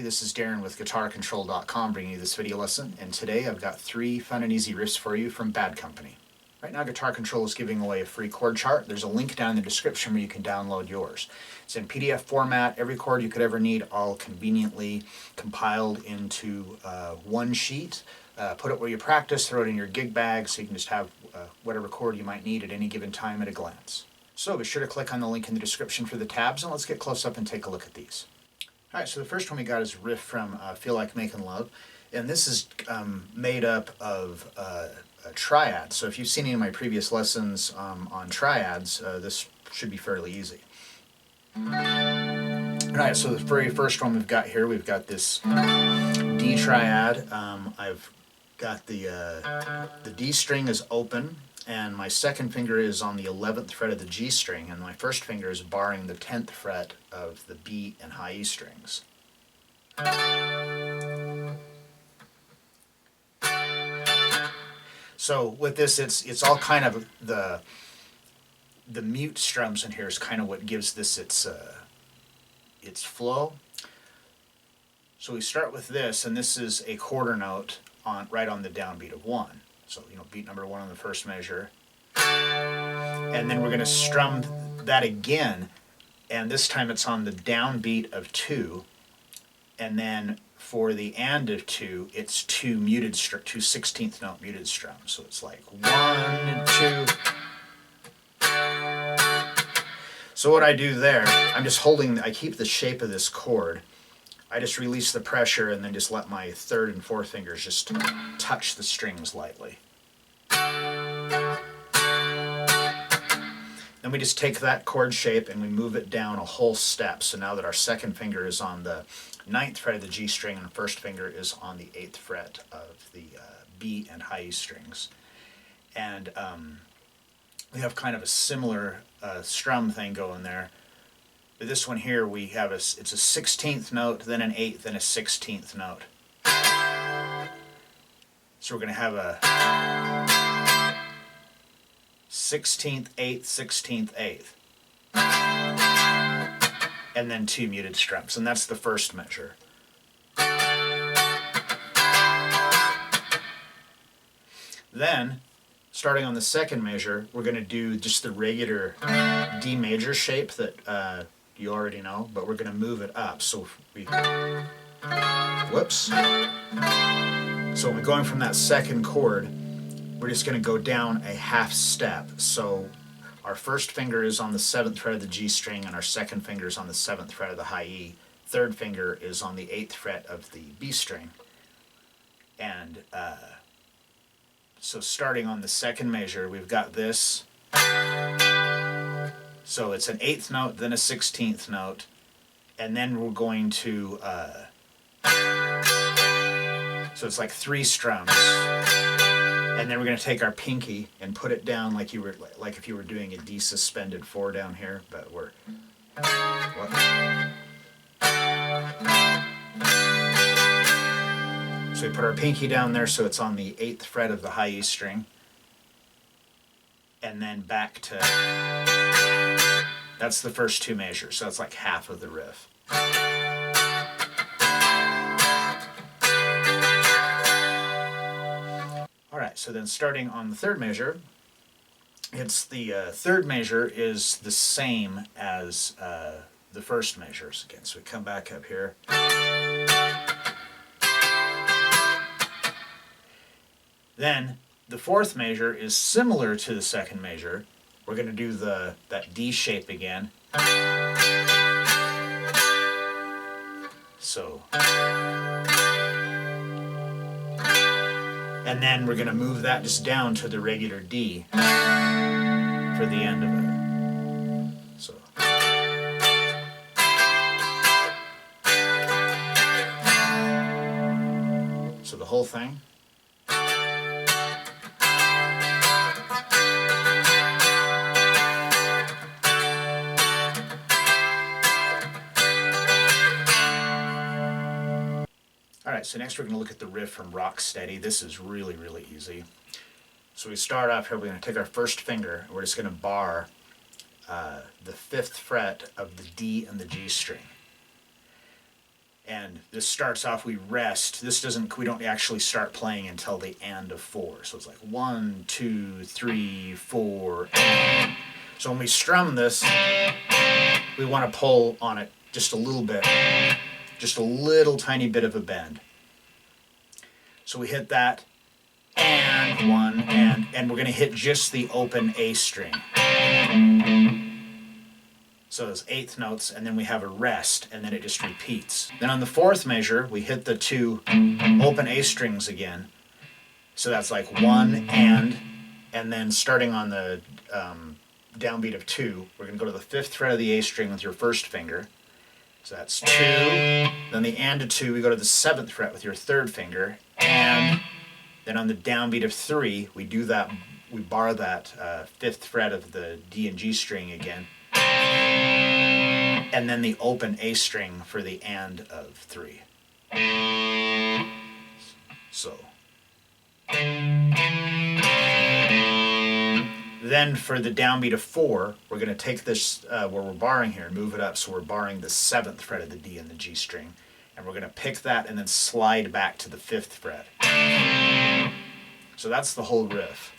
this is Darrin with GuitarControl.com bringing you this video lesson, and today I've got 3 fun and easy riffs for you from Bad Company. Right now Guitar Control is giving away a free chord chart. There's a link down in the description where you can download yours. It's in PDF format, every chord you could ever need, all conveniently compiled into one sheet. Put it where you practice, throw it in your gig bag so you can just have whatever chord you might need at any given time at a glance. So be sure to click on the link in the description for the tabs, and let's get close up and take a look at these. Alright, so the first one we got is Riff from Feel Like Making Love, and this is made up of triads. So if you've seen any of my previous lessons on triads, this should be fairly easy. Alright, so the very first one we've got here, we've got this D triad. I've got the D string is open, and my second finger is on the 11th fret of the G string, and my first finger is barring the 10th fret of the B and high E strings. So with this, it's all kind of the mute strums in here is kind of what gives this its flow. So we start with this, and this is a quarter note right on the downbeat of 1. So, beat number 1 on the first measure. And then we're going to strum that again, and this time it's on the downbeat of 2. And then for the and of 2, it's 2 16th note muted strums. So it's like 1 and 2. So what I do there, I'm just I keep the shape of this chord. I just release the pressure and then just let my third and fourth fingers just touch the strings lightly. Then we just take that chord shape and we move it down a whole step. So now that our second finger is on the 9th fret of the G string and the first finger is on the 8th fret of the B and high E strings. And we have kind of a similar strum thing going there. This one here, we have it's a 16th note, then an 8th, then a 16th note. So we're going to have a 16th, 8th, 16th, 8th. And then 2 muted strums, and that's the first measure. Then, starting on the second measure, we're going to do just the regular D major shape that you already know, but we're going to move it up. So whoops. So we're going from that second chord, we're just going to go down a half step. So our first finger is on the 7th fret of the G string, and our second finger is on the 7th fret of the high E. Third finger is on the 8th fret of the B string. And so starting on the second measure, we've got this. So it's an 8th note, then a 16th note, and then we're going to, so it's like 3 strums, and then we're going to take our pinky and put it down like if you were doing a D suspended 4 down here, but we're, so we put our pinky down there so it's on the 8th fret of the high E string, and then back to, that's the first 2 measures, so that's like half of the riff. Alright, so then starting on the third measure, it's the third measure is the same as the first measures again. So we come back up here. Then the fourth measure is similar to the second measure. We're going to do that D shape again. So, and then we're going to move that just down to the regular D for the end of it. So, the whole thing. Alright, so next we're going to look at the riff from Rocksteady. This is really, really easy. So we start off here, we're going to take our first finger, and we're just going to bar the 5th fret of the D and the G string. And this starts off, we rest. We don't actually start playing until the and of 4. So it's like 1, 2, 3, 4, and. So when we strum this, we want to pull on it just a little bit, just a little tiny bit of a bend. So we hit that, and 1, and we're going to hit just the open A string. So those eighth notes, and then we have a rest, and then it just repeats. Then on the fourth measure, we hit the 2 open A strings again. So that's like 1 and then starting on the downbeat of 2, we're going to go to the 5th fret of the A string with your first finger. So that's 2. Then the and of 2, we go to the 7th fret with your third finger, and then on the downbeat of 3, we bar that 5th fret of the D and G string again. And then the open A string for the and of 3. So. Then for the downbeat of 4, we're going to take this where we're barring here and move it up. So we're barring the 7th fret of the D and the G string. And we're going to pick that and then slide back to the 5th fret. So that's the whole riff.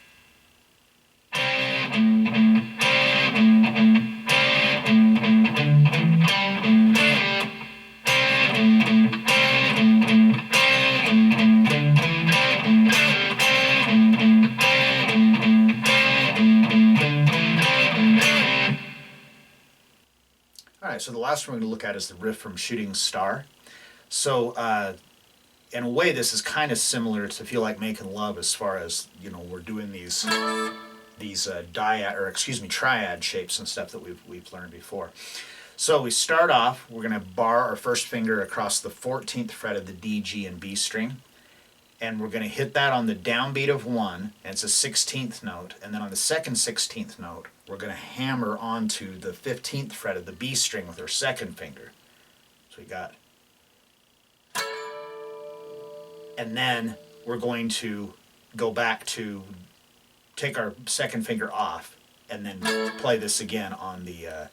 Alright, so the last one we're going to look at is the riff from Shooting Star. So, in a way, this is kind of similar to Feel Like Making Love as far as, we're doing these triad shapes and stuff that we've learned before. So we start off, we're going to bar our first finger across the 14th fret of the D, G, and B string. And we're going to hit that on the downbeat of 1, and it's a 16th note. And then on the second 16th note, we're going to hammer onto the 15th fret of the B string with our second finger. So we got. And then we're going to go back to take our second finger off and then play this again on the,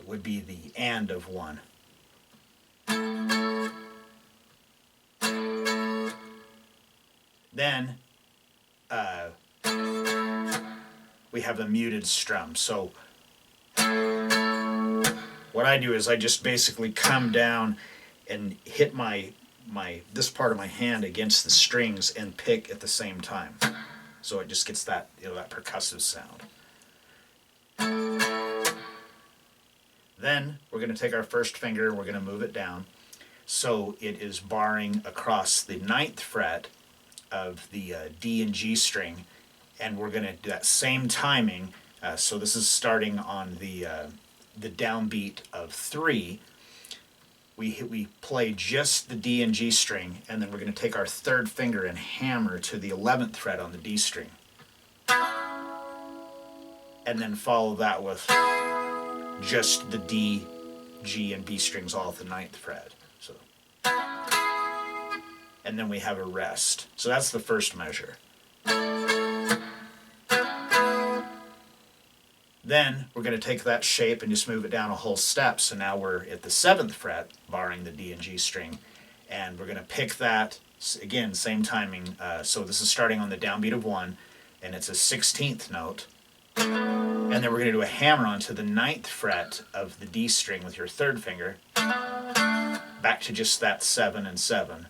would be the and of 1. Then we have a muted strum. So what I do is I just basically come down and hit this part of my hand against the strings and pick at the same time. So it just gets that, that percussive sound. Then we're going to take our first finger and we're going to move it down. So it is barring across the 9th fret of the D and G string, and we're going to do that same timing. So this is starting on the downbeat of 3. We play just the D and G string, and then we're going to take our third finger and hammer to the 11th fret on the D string. And then follow that with just the D, G, and B strings all at the 9th fret. So, and then we have a rest. So that's the first measure. Then we're going to take that shape and just move it down a whole step. So now we're at the 7th fret, barring the D and G string. And we're going to pick that, again, same timing. So this is starting on the downbeat of 1, and it's a 16th note. And then we're going to do a hammer onto the 9th fret of the D string with your third finger, back to just that 7 and 7.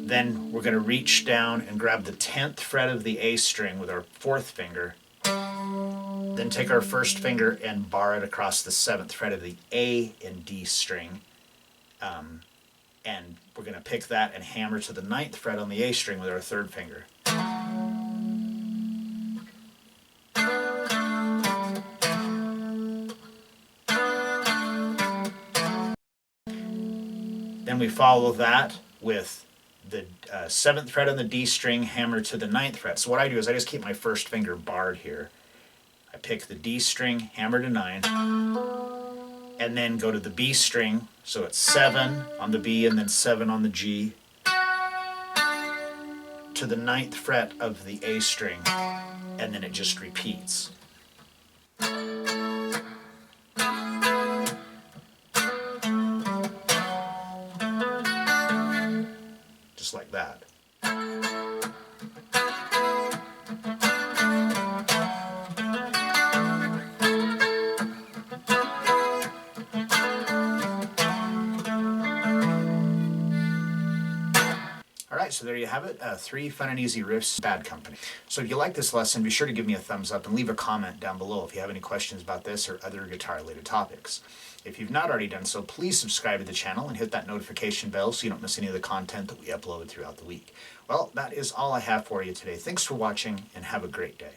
Then we're going to reach down and grab the 10th fret of the A string with our fourth finger, then take our first finger and bar it across the 7th fret of the A and D string. And we're going to pick that and hammer to the 9th fret on the A string with our third finger. Then we follow that with the 7th fret on the D string, hammer to the 9th fret. So what I do is I just keep my first finger barred here. I pick the D string, hammer to 9, and then go to the B string. So it's 7 on the B and then 7 on the G, to the 9th fret of the A string, and then it just repeats. like that. Alright, so there you have it, 3 fun and easy riffs, Bad Company. So if you like this lesson, be sure to give me a thumbs up and leave a comment down below if you have any questions about this or other guitar-related topics. If you've not already done so, please subscribe to the channel and hit that notification bell so you don't miss any of the content that we upload throughout the week. Well, that is all I have for you today. Thanks for watching and have a great day.